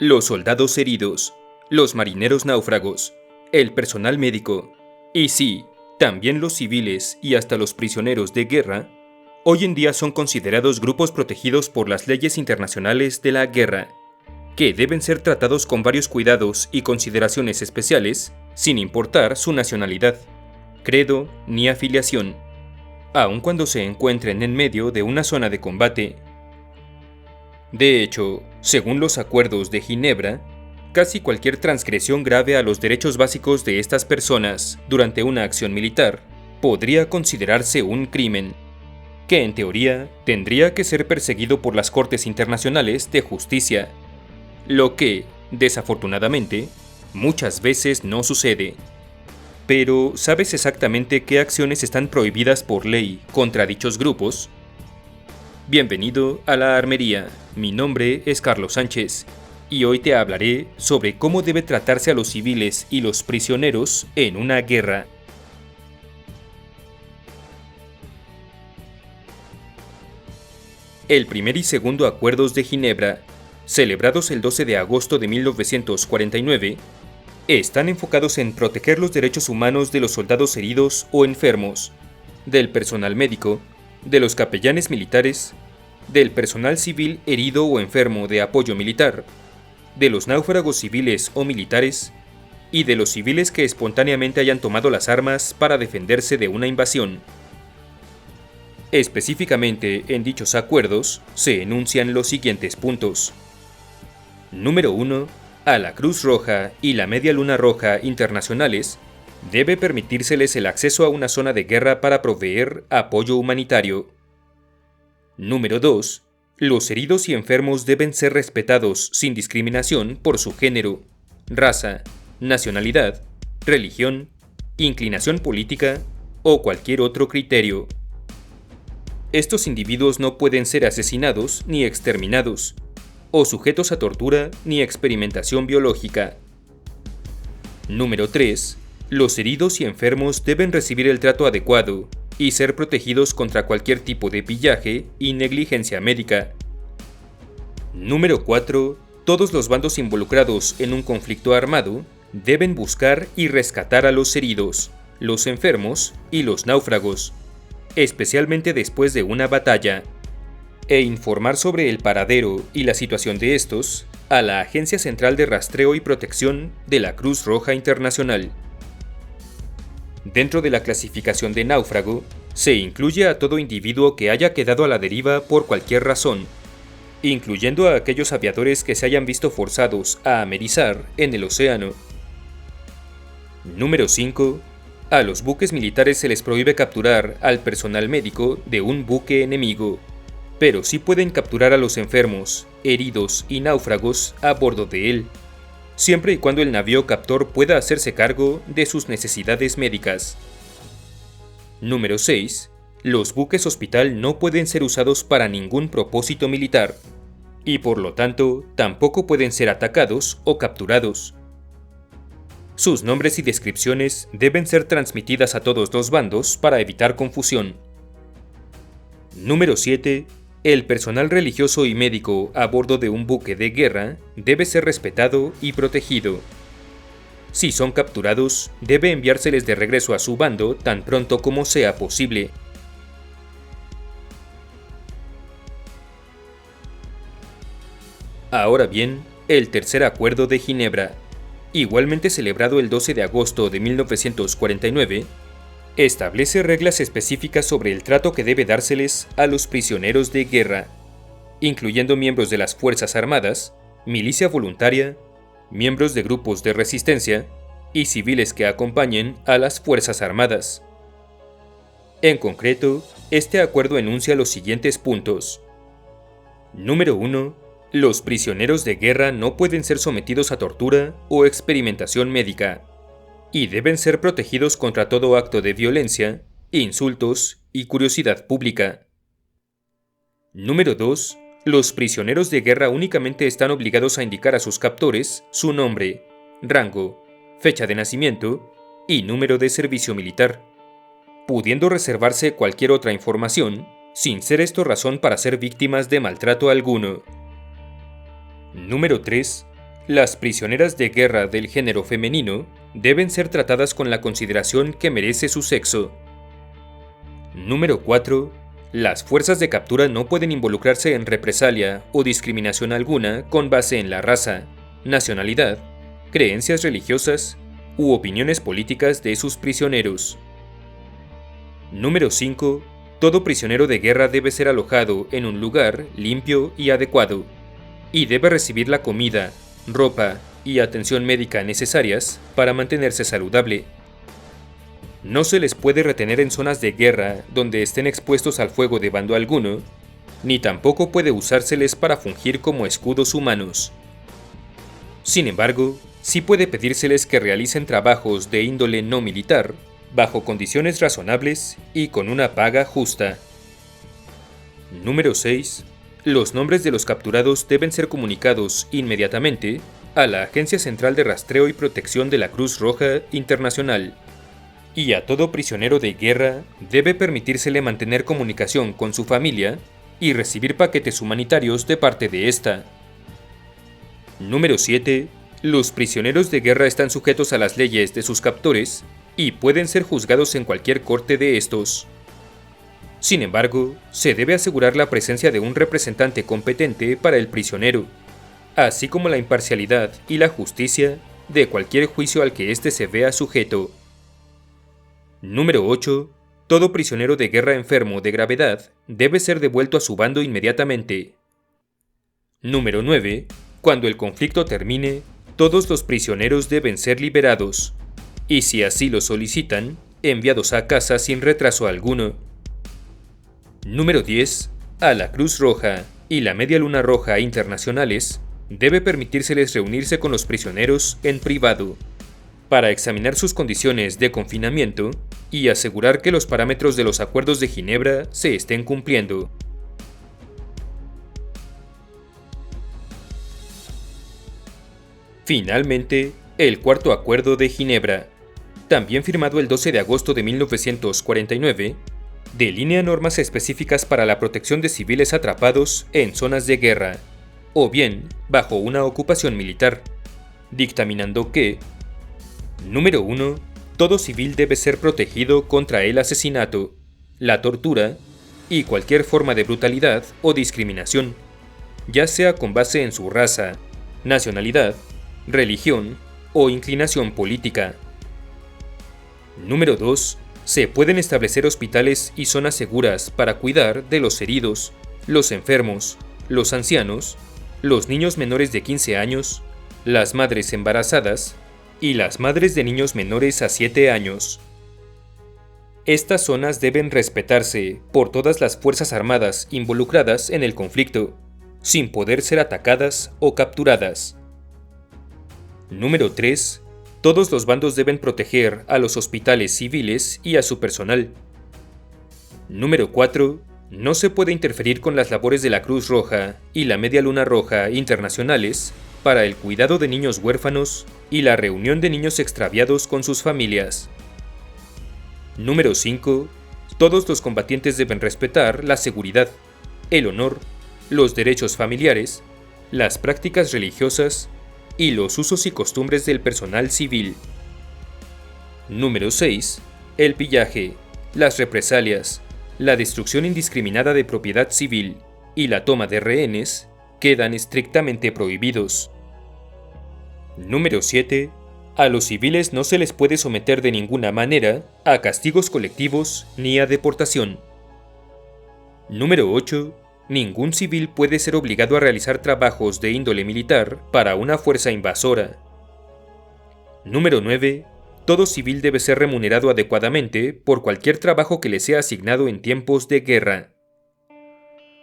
los soldados heridos, los marineros náufragos, el personal médico, y sí, también los civiles y hasta los prisioneros de guerra, hoy en día son considerados grupos protegidos por las leyes internacionales de la guerra, que deben ser tratados con varios cuidados y consideraciones especiales, sin importar su nacionalidad, credo ni afiliación, aun cuando se encuentren en medio de una zona de combate. De hecho, según los acuerdos de Ginebra, casi cualquier transgresión grave a los derechos básicos de estas personas durante una acción militar podría considerarse un crimen, que en teoría tendría que ser perseguido por las Cortes Internacionales de Justicia, lo que, desafortunadamente, muchas veces no sucede. Pero, ¿sabes exactamente qué acciones están prohibidas por ley contra dichos grupos? Bienvenido a la Armería, mi nombre es Carlos Sánchez, y hoy te hablaré sobre cómo debe tratarse a los civiles y los prisioneros en una guerra. El primer y segundo acuerdos de Ginebra, celebrados el 12 de agosto de 1949, están enfocados en proteger los derechos humanos de los soldados heridos o enfermos, del personal médico, de los capellanes militares, del personal civil herido o enfermo de apoyo militar, de los náufragos civiles o militares, y de los civiles que espontáneamente hayan tomado las armas para defenderse de una invasión. Específicamente en dichos acuerdos se enuncian los siguientes puntos. Número 1. A la Cruz Roja y la Media Luna Roja internacionales debe permitírseles el acceso a una zona de guerra para proveer apoyo humanitario. Número 2. Los heridos y enfermos deben ser respetados sin discriminación por su género, raza, nacionalidad, religión, inclinación política o cualquier otro criterio. Estos individuos no pueden ser asesinados ni exterminados, o sujetos a tortura ni experimentación biológica. Número 3. Los heridos y enfermos deben recibir el trato adecuado y ser protegidos contra cualquier tipo de pillaje y negligencia médica. Número 4. Todos los bandos involucrados en un conflicto armado deben buscar y rescatar a los heridos, los enfermos y los náufragos, especialmente después de una batalla, e informar sobre el paradero y la situación de estos a la Agencia Central de Rastreo y Protección de la Cruz Roja Internacional. Dentro de la clasificación de náufrago, se incluye a todo individuo que haya quedado a la deriva por cualquier razón, incluyendo a aquellos aviadores que se hayan visto forzados a amerizar en el océano. Número 5. A los buques militares se les prohíbe capturar al personal médico de un buque enemigo, pero sí pueden capturar a los enfermos, heridos y náufragos a bordo de él, siempre y cuando el navío captor pueda hacerse cargo de sus necesidades médicas. Número 6. Los buques hospital no pueden ser usados para ningún propósito militar, y por lo tanto tampoco pueden ser atacados o capturados. Sus nombres y descripciones deben ser transmitidas a todos los bandos para evitar confusión. Número 7. El personal religioso y médico a bordo de un buque de guerra debe ser respetado y protegido. Si son capturados, debe enviárseles de regreso a su bando tan pronto como sea posible. Ahora bien, el tercer acuerdo de Ginebra, igualmente celebrado el 12 de agosto de 1949, establece reglas específicas sobre el trato que debe dárseles a los prisioneros de guerra, incluyendo miembros de las Fuerzas Armadas, milicia voluntaria, miembros de grupos de resistencia y civiles que acompañen a las Fuerzas Armadas. En concreto, este acuerdo enuncia los siguientes puntos. Número 1. Los prisioneros de guerra no pueden ser sometidos a tortura o experimentación médica, y deben ser protegidos contra todo acto de violencia, insultos y curiosidad pública. Número 2. Los prisioneros de guerra únicamente están obligados a indicar a sus captores su nombre, rango, fecha de nacimiento y número de servicio militar, pudiendo reservarse cualquier otra información, sin ser esto razón para ser víctimas de maltrato alguno. Número 3. Las prisioneras de guerra del género femenino deben ser tratadas con la consideración que merece su sexo. Número 4. Las fuerzas de captura no pueden involucrarse en represalia o discriminación alguna con base en la raza, nacionalidad, creencias religiosas u opiniones políticas de sus prisioneros. Número 5. Todo prisionero de guerra debe ser alojado en un lugar limpio y adecuado, y debe recibir la comida, ropa y atención médica necesarias para mantenerse saludable. No se les puede retener en zonas de guerra donde estén expuestos al fuego de bando alguno, ni tampoco puede usárseles para fungir como escudos humanos. Sin embargo, sí puede pedírseles que realicen trabajos de índole no militar, bajo condiciones razonables y con una paga justa. Número 6. Los nombres de los capturados deben ser comunicados inmediatamente a la Agencia Central de Rastreo y Protección de la Cruz Roja Internacional, y a todo prisionero de guerra debe permitírsele mantener comunicación con su familia y recibir paquetes humanitarios de parte de esta. Número 7. Los prisioneros de guerra están sujetos a las leyes de sus captores y pueden ser juzgados en cualquier corte de estos. Sin embargo, se debe asegurar la presencia de un representante competente para el prisionero, así como la imparcialidad y la justicia de cualquier juicio al que éste se vea sujeto. Número 8. Todo prisionero de guerra enfermo de gravedad debe ser devuelto a su bando inmediatamente. Número 9. Cuando el conflicto termine, todos los prisioneros deben ser liberados, y si así lo solicitan, enviados a casa sin retraso alguno. Número 10. A la Cruz Roja y la Media Luna Roja internacionales debe permitírseles reunirse con los prisioneros en privado, para examinar sus condiciones de confinamiento y asegurar que los parámetros de los acuerdos de Ginebra se estén cumpliendo. Finalmente, el Cuarto Acuerdo de Ginebra, también firmado el 12 de agosto de 1949, delinea normas específicas para la protección de civiles atrapados en zonas de guerra, o bien bajo una ocupación militar, dictaminando que: Número 1. Todo civil debe ser protegido contra el asesinato, la tortura y cualquier forma de brutalidad o discriminación, ya sea con base en su raza, nacionalidad, religión o inclinación política. Número 2. Se pueden establecer hospitales y zonas seguras para cuidar de los heridos, los enfermos, los ancianos, los niños menores de 15 años, las madres embarazadas y las madres de niños menores a 7 años. Estas zonas deben respetarse por todas las fuerzas armadas involucradas en el conflicto, sin poder ser atacadas o capturadas. Número 3. Todos los bandos deben proteger a los hospitales civiles y a su personal. Número 4. No se puede interferir con las labores de la Cruz Roja y la Media Luna Roja internacionales para el cuidado de niños huérfanos y la reunión de niños extraviados con sus familias. Número 5. Todos los combatientes deben respetar la seguridad, el honor, los derechos familiares, las prácticas religiosas y los usos y costumbres del personal civil. Número 6. El pillaje, las represalias, la destrucción indiscriminada de propiedad civil y la toma de rehenes quedan estrictamente prohibidos. Número 7. A los civiles no se les puede someter de ninguna manera a castigos colectivos ni a deportación. Número 8. Ningún civil puede ser obligado a realizar trabajos de índole militar para una fuerza invasora. Número 9. Todo civil debe ser remunerado adecuadamente por cualquier trabajo que le sea asignado en tiempos de guerra.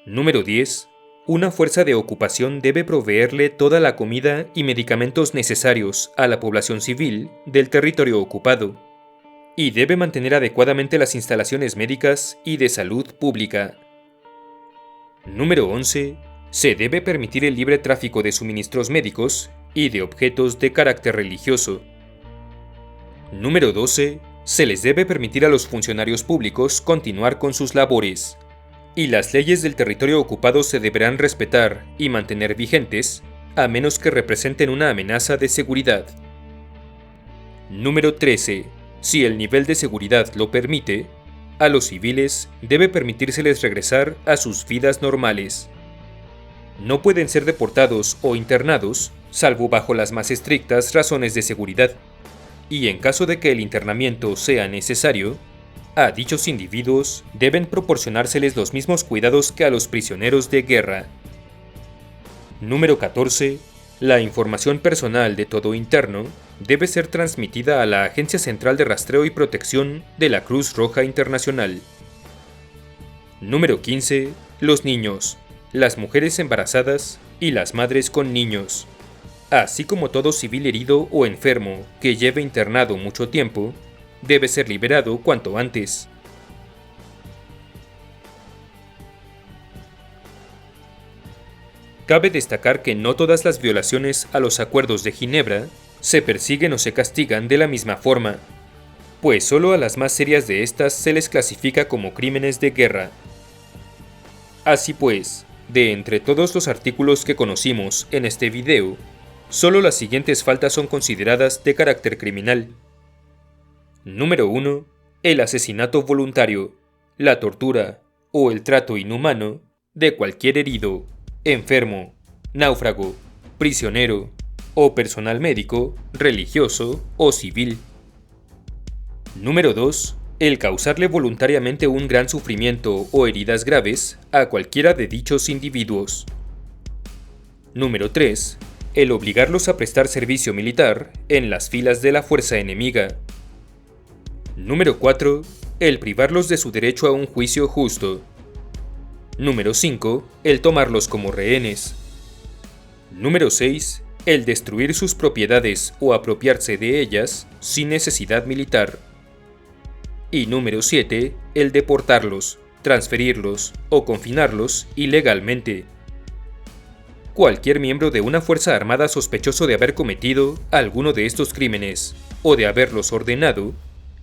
Número 10. Una fuerza de ocupación debe proveerle toda la comida y medicamentos necesarios a la población civil del territorio ocupado, y debe mantener adecuadamente las instalaciones médicas y de salud pública. Número 11. Se debe permitir el libre tráfico de suministros médicos y de objetos de carácter religioso. Número 12. Se les debe permitir a los funcionarios públicos continuar con sus labores, y las leyes del territorio ocupado se deberán respetar y mantener vigentes a menos que representen una amenaza de seguridad. Número 13. Si el nivel de seguridad lo permite, a los civiles debe permitírseles regresar a sus vidas normales. No pueden ser deportados o internados, salvo bajo las más estrictas razones de seguridad, y en caso de que el internamiento sea necesario, a dichos individuos deben proporcionárseles los mismos cuidados que a los prisioneros de guerra. Número 14. La información personal de todo interno debe ser transmitida a la Agencia Central de Rastreo y Protección de la Cruz Roja Internacional. Número 15. Los niños, las mujeres embarazadas y las madres con niños, así como todo civil herido o enfermo que lleve internado mucho tiempo, debe ser liberado cuanto antes. Cabe destacar que no todas las violaciones a los acuerdos de Ginebra se persiguen o se castigan de la misma forma, pues solo a las más serias de estas se les clasifica como crímenes de guerra. Así pues, de entre todos los artículos que conocimos en este video, solo las siguientes faltas son consideradas de carácter criminal. Número 1. El asesinato voluntario, la tortura o el trato inhumano de cualquier herido, enfermo, náufrago, prisionero o personal médico, religioso o civil. Número 2. El causarle voluntariamente un gran sufrimiento o heridas graves a cualquiera de dichos individuos. Número 3. El obligarlos a prestar servicio militar en las filas de la fuerza enemiga. Número 4. El privarlos de su derecho a un juicio justo. Número 5. El tomarlos como rehenes. Número 6. El destruir sus propiedades o apropiarse de ellas sin necesidad militar. Y número 7. El deportarlos, transferirlos o confinarlos ilegalmente. Cualquier miembro de una fuerza armada sospechoso de haber cometido alguno de estos crímenes o de haberlos ordenado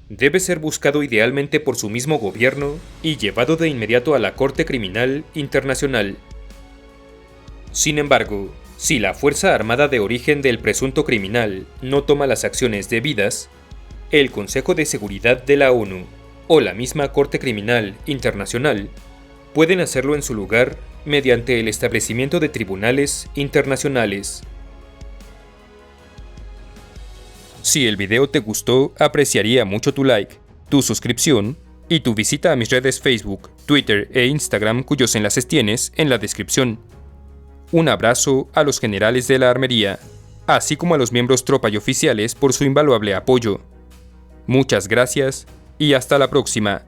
debe ser buscado idealmente por su mismo gobierno y llevado de inmediato a la Corte Criminal Internacional. Sin embargo, si la fuerza armada de origen del presunto criminal no toma las acciones debidas, el Consejo de Seguridad de la ONU o la misma Corte Criminal Internacional pueden hacerlo en su lugar mediante el establecimiento de tribunales internacionales. Si el video te gustó, apreciaría mucho tu like, tu suscripción y tu visita a mis redes Facebook, Twitter e Instagram, cuyos enlaces tienes en la descripción. Un abrazo a los generales de la armería, así como a los miembros tropa y oficiales por su invaluable apoyo. Muchas gracias y hasta la próxima.